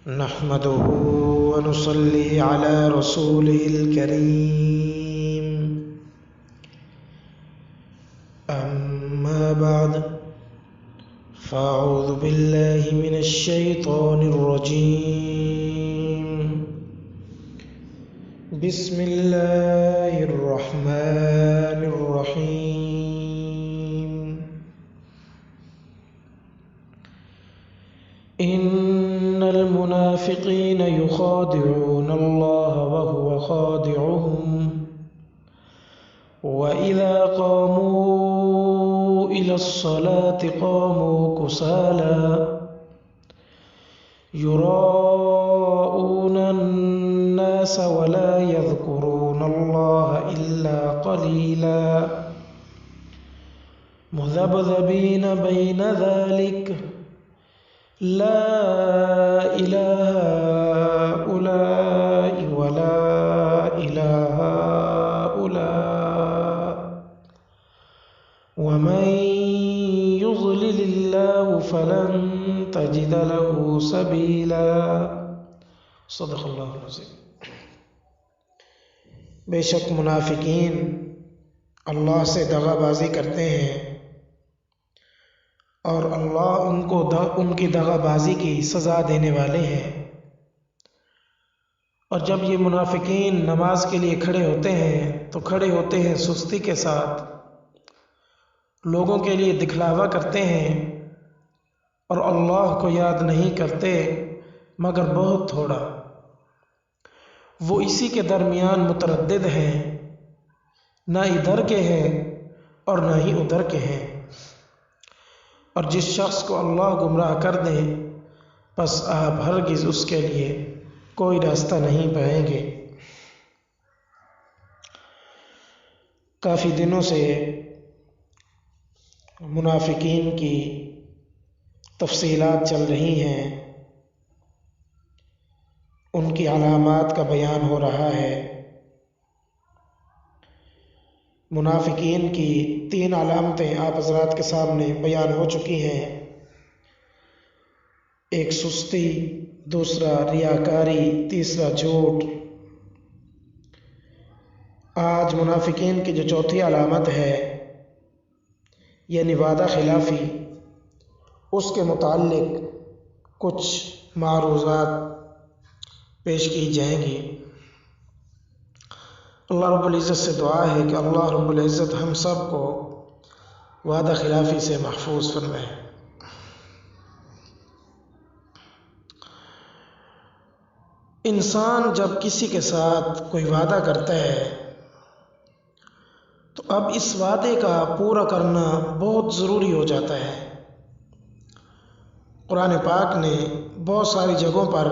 نحمده ونصلي على رسوله الكريم. أما بعد، فأعوذ بالله من الشيطان الرجيم. بسم الله الرحمن الرحيم. إن المنافقين يخادعون الله وهو خادعهم وإذا قاموا إلى الصلاة قاموا كسالى يراءون الناس ولا يذكرون الله إلا قليلا مذبذبين بين ذلك لا إله هؤلاء ولا إله هؤلاء ومن يضلل الله فلن تجد له سبيلا. صدق اللہ العظیم. بے شک منافقین اللہ سے دغا بازی کرتے ہیں اور اللہ ان کی دغا بازی کی سزا دینے والے ہیں. اور جب یہ منافقین نماز کے لیے کھڑے ہوتے ہیں تو کھڑے ہوتے ہیں سستی کے ساتھ، لوگوں کے لیے دکھلاوا کرتے ہیں اور اللہ کو یاد نہیں کرتے مگر بہت تھوڑا. وہ اسی کے درمیان متردد ہیں، نہ ادھر کے ہیں اور نہ ہی ادھر کے ہیں. اور جس شخص کو اللہ گمراہ کر دیں پس آپ ہرگز اس کے لیے کوئی راستہ نہیں پائیں گے. کافی دنوں سے منافقین کی تفصیلات چل رہی ہیں، ان کی علامات کا بیان ہو رہا ہے. منافقین کی 3 علامتیں آپ حضرات کے سامنے بیان ہو چکی ہیں. ایک سستی، دوسرا ریاکاری، تیسرا جھوٹ. آج منافقین کی جو چوتھی علامت ہے یعنی وعدہ خلافی، اس کے متعلق کچھ معروضات پیش کی جائیں گی. اللہ رب العزت سے دعا ہے کہ اللہ رب العزت ہم سب کو وعدہ خلافی سے محفوظ فرمائے. انسان جب کسی کے ساتھ کوئی وعدہ کرتا ہے تو اب اس وعدے کا پورا کرنا بہت ضروری ہو جاتا ہے. قرآن پاک نے بہت ساری جگہوں پر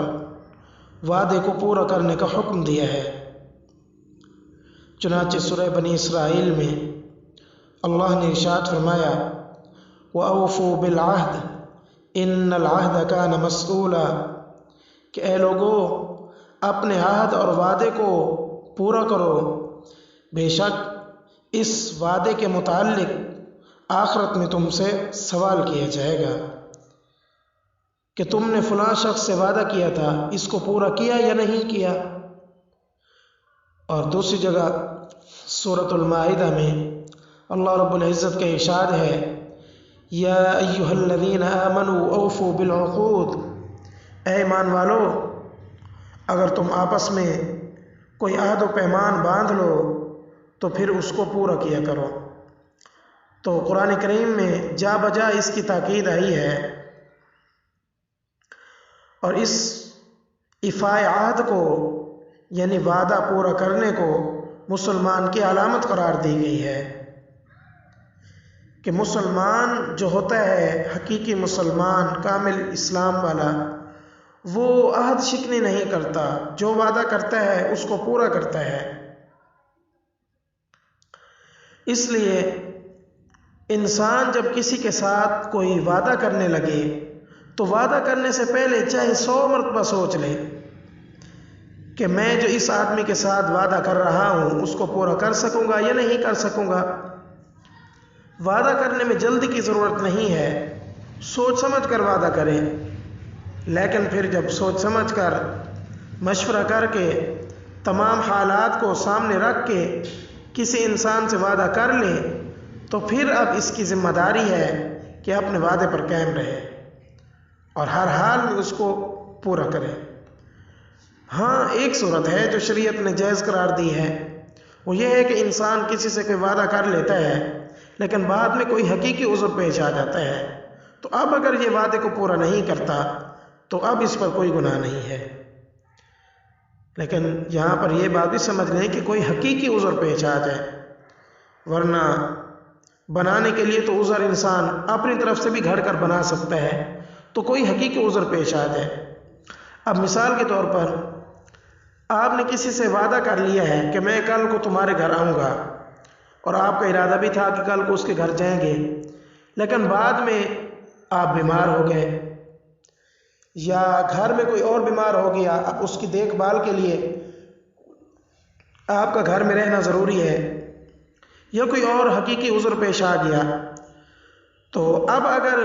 وعدے کو پورا کرنے کا حکم دیا ہے. چنانچہ سورہ بنی اسرائیل میں اللہ نے ارشاد فرمایا وَأَوْفُوا بِالْعَهْدِ إِنَّ الْعَهْدَ كَانَ مَسْئُولًا، کہ اے لوگو اپنے عہد اور وعدے کو پورا کرو، بے شک اس وعدے کے متعلق آخرت میں تم سے سوال کیا جائے گا کہ تم نے فلاں شخص سے وعدہ کیا تھا، اس کو پورا کیا یا نہیں کیا. اور دوسری جگہ سورۃ المائدہ میں اللہ رب العزت کا ارشاد ہے یا ایھا الذین آمنوا اوفوا بالعقود، اے ایمان والو اگر تم آپس میں کوئی عہد و پیمان باندھ لو تو پھر اس کو پورا کیا کرو. تو قرآن کریم میں جا بجا اس کی تاکید آئی ہے اور اس ایفاء عہد کو یعنی وعدہ پورا کرنے کو مسلمان کی علامت قرار دی گئی ہے کہ مسلمان جو ہوتا ہے، حقیقی مسلمان، کامل اسلام والا، وہ عہد شکنی نہیں کرتا، جو وعدہ کرتا ہے اس کو پورا کرتا ہے. اس لیے انسان جب کسی کے ساتھ کوئی وعدہ کرنے لگے تو وعدہ کرنے سے پہلے چاہے 100 مرتبہ سوچ لے کہ میں جو اس آدمی کے ساتھ وعدہ کر رہا ہوں اس کو پورا کر سکوں گا یا نہیں کر سکوں گا. وعدہ کرنے میں جلدی کی ضرورت نہیں ہے، سوچ سمجھ کر وعدہ کریں. لیکن پھر جب سوچ سمجھ کر مشورہ کر کے تمام حالات کو سامنے رکھ کے کسی انسان سے وعدہ کر لے تو پھر اب اس کی ذمہ داری ہے کہ اپنے وعدے پر قائم رہے اور ہر حال میں اس کو پورا کرے۔ ہاں ایک صورت ہے جو شریعت نے جائز قرار دی ہے، وہ یہ ہے کہ انسان کسی سے کوئی وعدہ کر لیتا ہے لیکن بعد میں کوئی حقیقی عذر پیش آ جاتا ہے، تو اب اگر یہ وعدے کو پورا نہیں کرتا تو اب اس پر کوئی گناہ نہیں ہے۔ لیکن یہاں پر یہ بات بھی سمجھ لیں کہ کوئی حقیقی عذر پیش آ جائے، ورنہ بنانے کے لیے تو عذر انسان اپنی طرف سے بھی گھڑ کر بنا سکتا ہے، تو کوئی حقیقی عذر پیش آ جائے۔ اب مثال کے طور پر آپ نے کسی سے وعدہ کر لیا ہے کہ میں کل کو تمہارے گھر آؤں گا، اور آپ کا ارادہ بھی تھا کہ کل کو اس کے گھر جائیں گے، لیکن بعد میں آپ بیمار ہو گئے یا گھر میں کوئی اور بیمار ہو گیا، اب اس کی دیکھ بھال کے لیے آپ کا گھر میں رہنا ضروری ہے، یا کوئی اور حقیقی عذر پیش آ گیا، تو اب اگر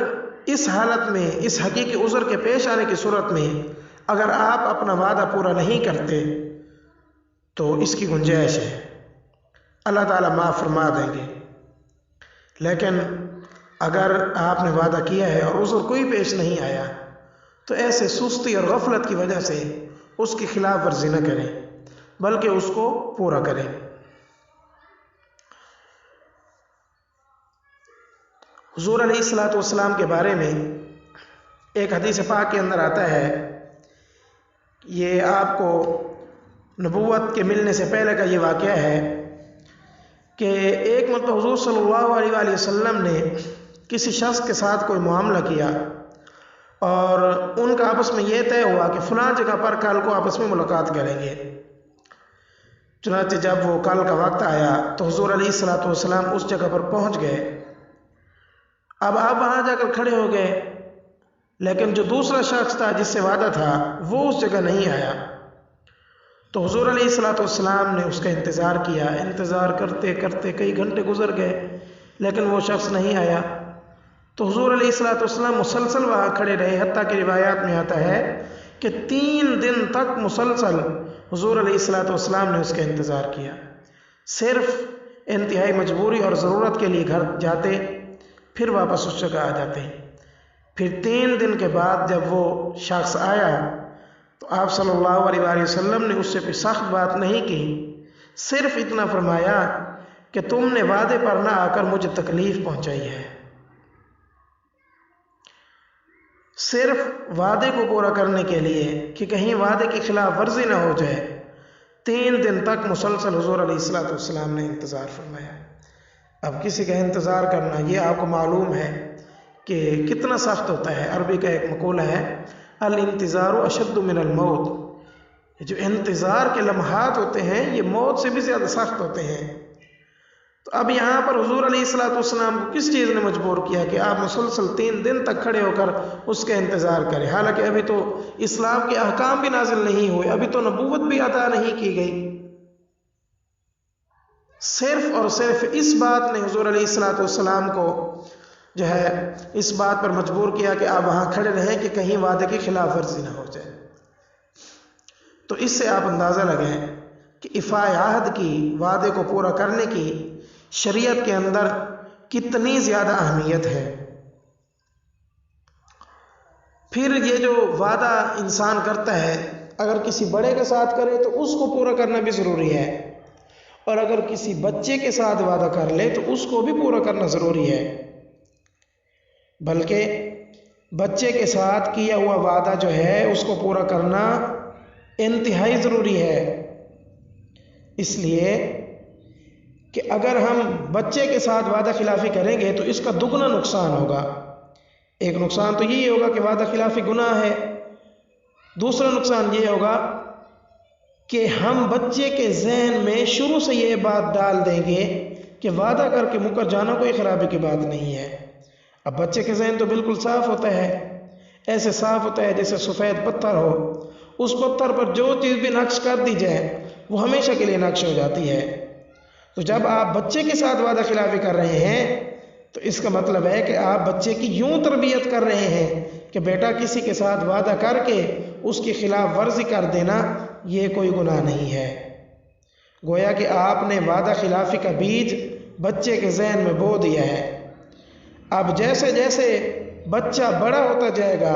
اس حالت میں اس حقیقی عذر کے پیش آنے کی صورت میں اگر آپ اپنا وعدہ پورا نہیں کرتے تو اس کی گنجائش ہے، اللہ تعالیٰ معاف فرما دیں گے۔ لیکن اگر آپ نے وعدہ کیا ہے اور عذر کوئی پیش نہیں آیا تو ایسے سستی اور غفلت کی وجہ سے اس کی خلاف ورزی نہ کریں بلکہ اس کو پورا کریں۔ حضور علیہ الصلوۃ والسلام کے بارے میں ایک حدیث پاک کے اندر آتا ہے، یہ آپ کو نبوت کے ملنے سے پہلے کا یہ واقعہ ہے کہ ایک مرتبہ حضور صلی اللہ علیہ وآلہ وسلم نے کسی شخص کے ساتھ کوئی معاملہ کیا اور ان کا آپس میں یہ طے ہوا کہ فلاں جگہ پر کل کو آپس میں ملاقات کریں گے۔ چنانچہ جب وہ کل کا وقت آیا تو حضور علیہ الصلوۃ والسلام اس جگہ پر پہنچ گئے۔ اب آپ وہاں جا کر کھڑے ہو گئے، لیکن جو دوسرا شخص تھا جس سے وعدہ تھا وہ اس جگہ نہیں آیا، تو حضور علیہ الصلوۃ والسلام نے اس کا انتظار کیا، انتظار کرتے کرتے کئی گھنٹے گزر گئے لیکن وہ شخص نہیں آیا، تو حضور علیہ الصلوۃ والسلام مسلسل وہاں کھڑے رہے، حتیٰ کہ روایات میں آتا ہے کہ 3 دن تک مسلسل حضور علیہ الصلوۃ والسلام نے اس کا انتظار کیا۔ صرف انتہائی مجبوری اور ضرورت کے لیے گھر جاتے، پھر واپس اس جگہ آ جاتے۔ پھر 3 دن کے بعد جب وہ شخص آیا تو آپ صلی اللہ علیہ وآلہ وسلم نے اس سے کوئی سخت بات نہیں کی، صرف اتنا فرمایا کہ تم نے وعدے پر نہ آ کر مجھے تکلیف پہنچائی ہے۔ صرف وعدے کو پورا کرنے کے لیے کہ کہیں وعدے کی خلاف ورزی نہ ہو جائے، 3 دن تک مسلسل حضور علیہ الصلوۃ والسلام نے انتظار فرمایا۔ اب کسی کا انتظار کرنا یہ آپ کو معلوم ہے کہ کتنا سخت ہوتا ہے۔ عربی کا ایک مقولہ ہے، الانتظار اشد من الموت، جو انتظار کے لمحات ہوتے ہیں یہ موت سے بھی زیادہ سخت ہوتے ہیں۔ تو اب یہاں پر حضور علیہ الصلوۃ والسلام کو کس چیز نے مجبور کیا کہ آپ مسلسل 3 دن تک کھڑے ہو کر اس کا انتظار کریں، حالانکہ ابھی تو اسلام کے احکام بھی نازل نہیں ہوئے، ابھی تو نبوت بھی عطا نہیں کی گئی۔ صرف اور صرف اس بات نے حضور علیہ الصلوۃ والسلام کو جو ہے اس بات پر مجبور کیا کہ آپ وہاں کھڑے رہیں کہ کہیں وعدے کی خلاف ورزی نہ ہو جائے۔ تو اس سے آپ اندازہ لگائیں کہ ایفاء عہد کی، وعدے کو پورا کرنے کی شریعت کے اندر کتنی زیادہ اہمیت ہے۔ پھر یہ جو وعدہ انسان کرتا ہے اگر کسی بڑے کے ساتھ کرے تو اس کو پورا کرنا بھی ضروری ہے، اور اگر کسی بچے کے ساتھ وعدہ کر لے تو اس کو بھی پورا کرنا ضروری ہے، بلکہ بچے کے ساتھ کیا ہوا وعدہ جو ہے اس کو پورا کرنا انتہائی ضروری ہے، اس لیے کہ اگر ہم بچے کے ساتھ وعدہ خلافی کریں گے تو اس کا دگنا نقصان ہوگا۔ ایک نقصان تو یہی ہوگا کہ وعدہ خلافی گناہ ہے، دوسرا نقصان یہ ہوگا کہ ہم بچے کے ذہن میں شروع سے یہ بات ڈال دیں گے کہ وعدہ کر کے مکر جانا کوئی خرابی کی بات نہیں ہے۔ اب بچے کے ذہن تو بالکل صاف ہوتا ہے، ایسے صاف ہوتا ہے جیسے سفید پتھر ہو، اس پتھر پر جو چیز بھی نقش کر دی جائے وہ ہمیشہ کے لیے نقش ہو جاتی ہے۔ تو جب آپ بچے کے ساتھ وعدہ خلافی کر رہے ہیں تو اس کا مطلب ہے کہ آپ بچے کی یوں تربیت کر رہے ہیں کہ بیٹا کسی کے ساتھ وعدہ کر کے اس کی خلاف ورزی کر دینا یہ کوئی گناہ نہیں ہے۔ گویا کہ آپ نے وعدہ خلافی کا بیج بچے کے ذہن میں بو دیا ہے۔ اب جیسے جیسے بچہ بڑا ہوتا جائے گا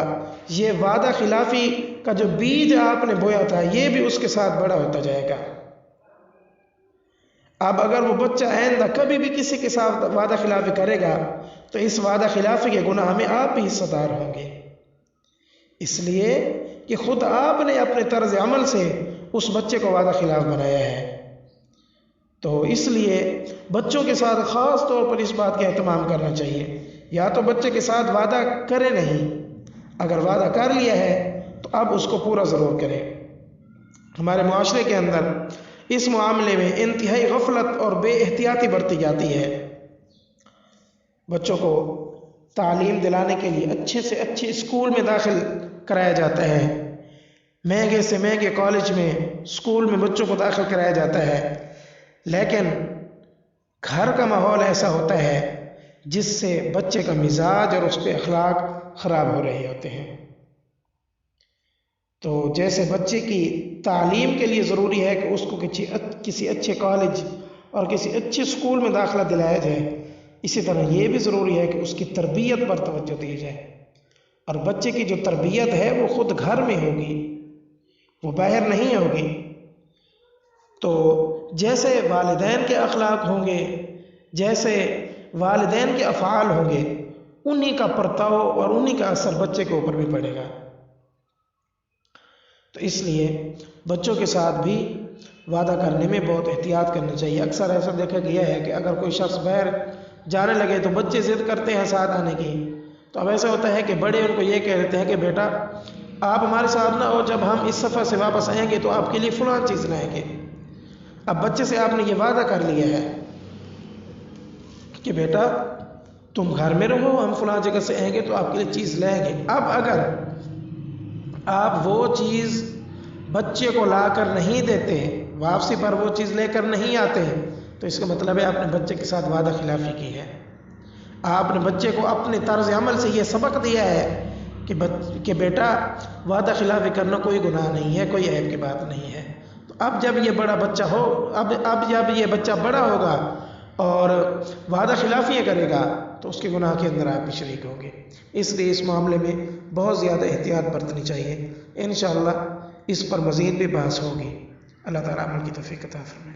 یہ وعدہ خلافی کا جو بیج آپ نے بویا تھا یہ بھی اس کے ساتھ بڑا ہوتا جائے گا۔ اب اگر وہ بچہ آئندہ کبھی بھی کسی کے ساتھ وعدہ خلافی کرے گا تو اس وعدہ خلافی کے گناہ میں آپ بھی حصہ دار ہوں گے، اس لیے کہ خود آپ نے اپنے طرز عمل سے اس بچے کو وعدہ خلاف بنایا ہے۔ تو اس لیے بچوں کے ساتھ خاص طور پر اس بات کا اہتمام کرنا چاہیے، یا تو بچے کے ساتھ وعدہ کرے نہیں، اگر وعدہ کر لیا ہے تو اب اس کو پورا ضرور کرے۔ ہمارے معاشرے کے اندر اس معاملے میں انتہائی غفلت اور بے احتیاطی برتی جاتی ہے۔ بچوں کو تعلیم دلانے کے لیے اچھے سے اچھے اسکول میں داخل کرایا جاتا ہے، مہنگے سے مہنگے کالج میں اسکول میں بچوں کو داخل کرایا جاتا ہے، لیکن گھر کا ماحول ایسا ہوتا ہے جس سے بچے کا مزاج اور اس پہ اخلاق خراب ہو رہے ہوتے ہیں۔ تو جیسے بچے کی تعلیم کے لیے ضروری ہے کہ اس کو کسی اچھے کالج اور کسی اچھے اسکول میں داخلہ دلایا جائے، اسی طرح یہ بھی ضروری ہے کہ اس کی تربیت پر توجہ دی جائے، اور بچے کی جو تربیت ہے وہ خود گھر میں ہوگی، وہ باہر نہیں ہوگی۔ تو جیسے والدین کے اخلاق ہوں گے، جیسے والدین کے افعال ہوں گے، انہی کا پرتاؤ اور انہی کا اثر بچے کے اوپر بھی پڑے گا۔ تو اس لیے بچوں کے ساتھ بھی وعدہ کرنے میں بہت احتیاط کرنی چاہیے۔ اکثر ایسا دیکھا گیا ہے کہ اگر کوئی شخص باہر جانے لگے تو بچے ضد کرتے ہیں ساتھ آنے کی، تو اب ایسا ہوتا ہے کہ بڑے ان کو یہ کہہ دیتے ہیں کہ بیٹا آپ ہمارے ساتھ نہ ہو، جب ہم اس سفر سے واپس آئیں گے تو آپ کے لیے فلاں چیز لائیں گے۔ اب بچے سے آپ نے یہ وعدہ کر لیا ہے کہ بیٹا تم گھر میں رہو، ہم فلاں جگہ سے آئیں گے تو آپ کے لیے چیز لائیں گے۔ اب اگر آپ وہ چیز بچے کو لا کر نہیں دیتے، واپسی پر وہ چیز لے کر نہیں آتے، تو اس کا مطلب ہے آپ نے بچے کے ساتھ وعدہ خلافی کی ہے۔ آپ نے بچے کو اپنے طرز عمل سے یہ سبق دیا ہے کہ بیٹا وعدہ خلافی کرنا کوئی گناہ نہیں ہے، کوئی عیب کی بات نہیں ہے۔ تو اب جب یہ بڑا بچہ ہو اب جب یہ بچہ بڑا ہوگا اور وعدہ خلافیاں کرے گا تو اس کے گناہ کے اندر آپ بھی شریک ہوں گے۔ اس لیے اس معاملے میں بہت زیادہ احتیاط برتنی چاہیے۔ انشاءاللہ اس پر مزید بھی بحث ہوگی۔ اللہ تعالیٰ عمل کی توفیق عطا فرمائے۔